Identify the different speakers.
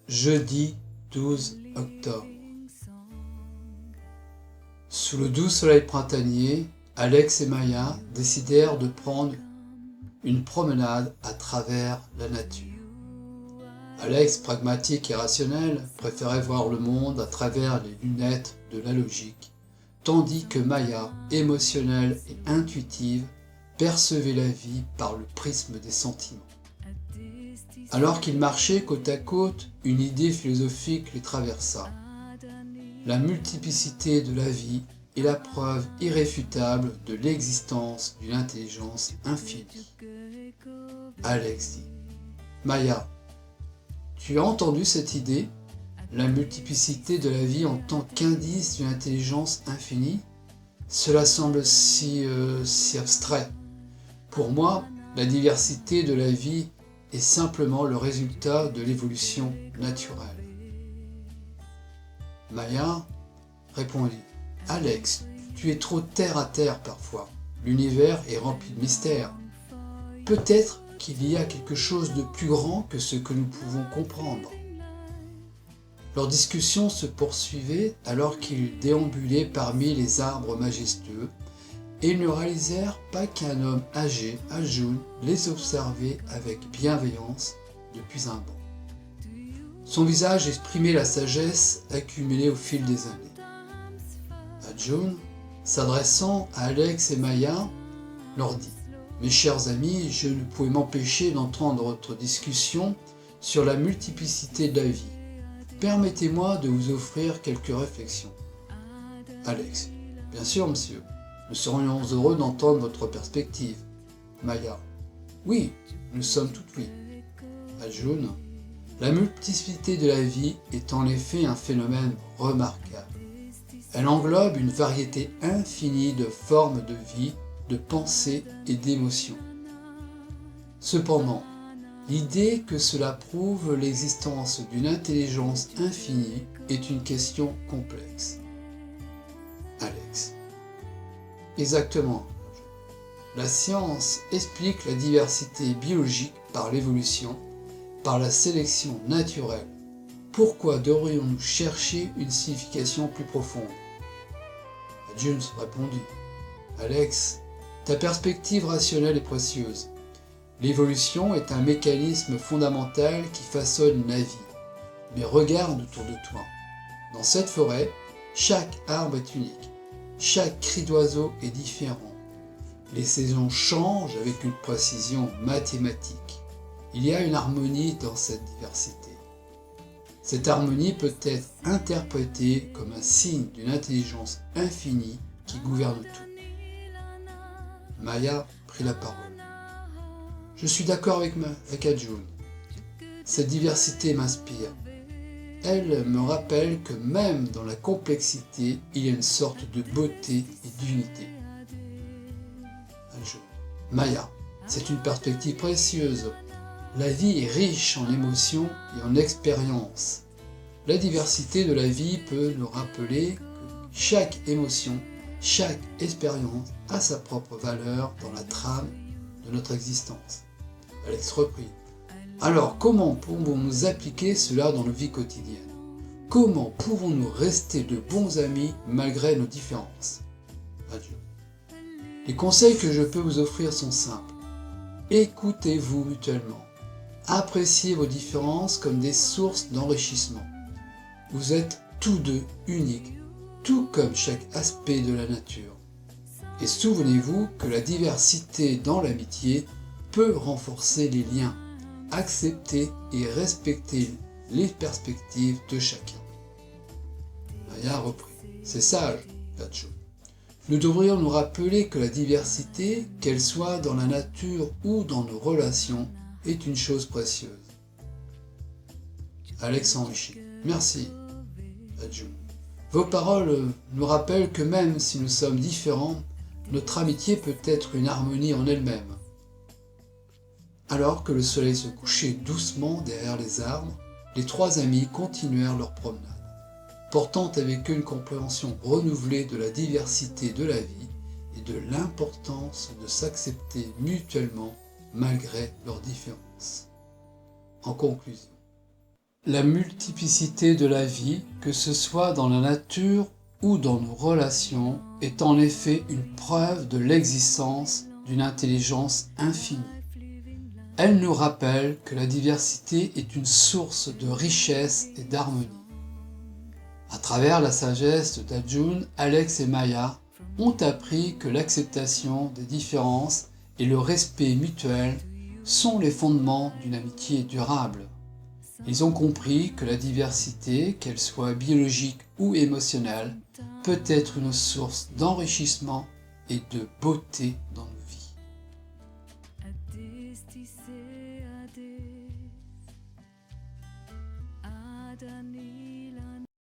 Speaker 1: Jeudi 12 octobre. Sous le doux soleil printanier, Alex et Maya décidèrent de prendre une promenade à travers la nature. Alex, pragmatique et rationnel, préférait voir le monde à travers les lunettes de la logique, tandis que Maya, émotionnelle et intuitive, percevait la vie par le prisme des sentiments. Alors qu'ils marchaient côte à côte, une idée philosophique les traversa. La multiplicité de la vie est la preuve irréfutable de l'existence d'une intelligence infinie. Alex dit : Maya, tu as entendu cette idée ? La multiplicité de la vie en tant qu'indice d'une intelligence infinie ? Cela semble si abstrait. Pour moi, la diversité de la vie est simplement le résultat de l'évolution naturelle. Maya répondit : Alex, tu es trop terre à terre parfois. L'univers est rempli de mystères. Peut-être qu'il y a quelque chose de plus grand que ce que nous pouvons comprendre. Leur discussion se poursuivait alors qu'ils déambulaient parmi les arbres majestueux, et ils ne réalisèrent pas qu'un homme âgé, Ajun, les observait avec bienveillance depuis un banc. Son visage exprimait la sagesse accumulée au fil des années. Ajun, s'adressant à Alex et Maya, leur dit : Mes chers amis, je ne pouvais m'empêcher d'entendre votre discussion sur la multiplicité de la vie. Permettez-moi de vous offrir quelques réflexions. Alex : Bien sûr, monsieur. Nous serions heureux d'entendre votre perspective. Maya : Oui, nous sommes tout oui. Ajun : La multiplicité de la vie est en effet un phénomène remarquable. Elle englobe une variété infinie de formes de vie, de pensée et d'émotions. Cependant, l'idée que cela prouve l'existence d'une intelligence infinie est une question complexe. Alex : Exactement. La science explique la diversité biologique par l'évolution, par la sélection naturelle. Pourquoi devrions-nous chercher une signification plus profonde ? Ajun répondit : Alex, ta perspective rationnelle est précieuse. L'évolution est un mécanisme fondamental qui façonne la vie. Mais regarde autour de toi. Dans cette forêt, chaque arbre est unique. Chaque cri d'oiseau est différent. Les saisons changent avec une précision mathématique. Il y a une harmonie dans cette diversité. Cette harmonie peut être interprétée comme un signe d'une intelligence infinie qui gouverne tout. Maya prit la parole. Je suis d'accord avec Ajun. Cette diversité m'inspire. Elle me rappelle que même dans la complexité, il y a une sorte de beauté et d'unité. Maya, c'est une perspective précieuse. La vie est riche en émotions et en expériences. La diversité de la vie peut nous rappeler que chaque émotion, chaque expérience a sa propre valeur dans la trame de notre existence. Alex reprit. Alors, comment pouvons-nous appliquer cela dans nos vies quotidiennes ? Comment pouvons-nous rester de bons amis malgré nos différences ? Adieu. Les conseils que je peux vous offrir sont simples. Écoutez-vous mutuellement. Appréciez vos différences comme des sources d'enrichissement. Vous êtes tous deux uniques, tout comme chaque aspect de la nature. Et souvenez-vous que la diversité dans l'amitié peut renforcer les liens. Accepter et respecter les perspectives de chacun. Maya reprit. C'est sage, Ajun. Nous devrions nous rappeler que la diversité, qu'elle soit dans la nature ou dans nos relations, est une chose précieuse. Alex s'enrichit. Merci, Ajun. Vos paroles nous rappellent que même si nous sommes différents, notre amitié peut être une harmonie en elle-même. Alors que le soleil se couchait doucement derrière les arbres, les trois amis continuèrent leur promenade, portant avec eux une compréhension renouvelée de la diversité de la vie et de l'importance de s'accepter mutuellement malgré leurs différences. En conclusion, La multiplicité de la vie, que ce soit dans la nature ou dans nos relations, est en effet une preuve de l'existence d'une intelligence infinie. Elle nous rappelle que la diversité est une source de richesse et d'harmonie. À travers la sagesse d'Arjuna, Alex et Maya ont appris que l'acceptation des différences et le respect mutuel sont les fondements d'une amitié durable. Ils ont compris que la diversité, qu'elle soit biologique ou émotionnelle, peut être une source d'enrichissement et de beauté dans nos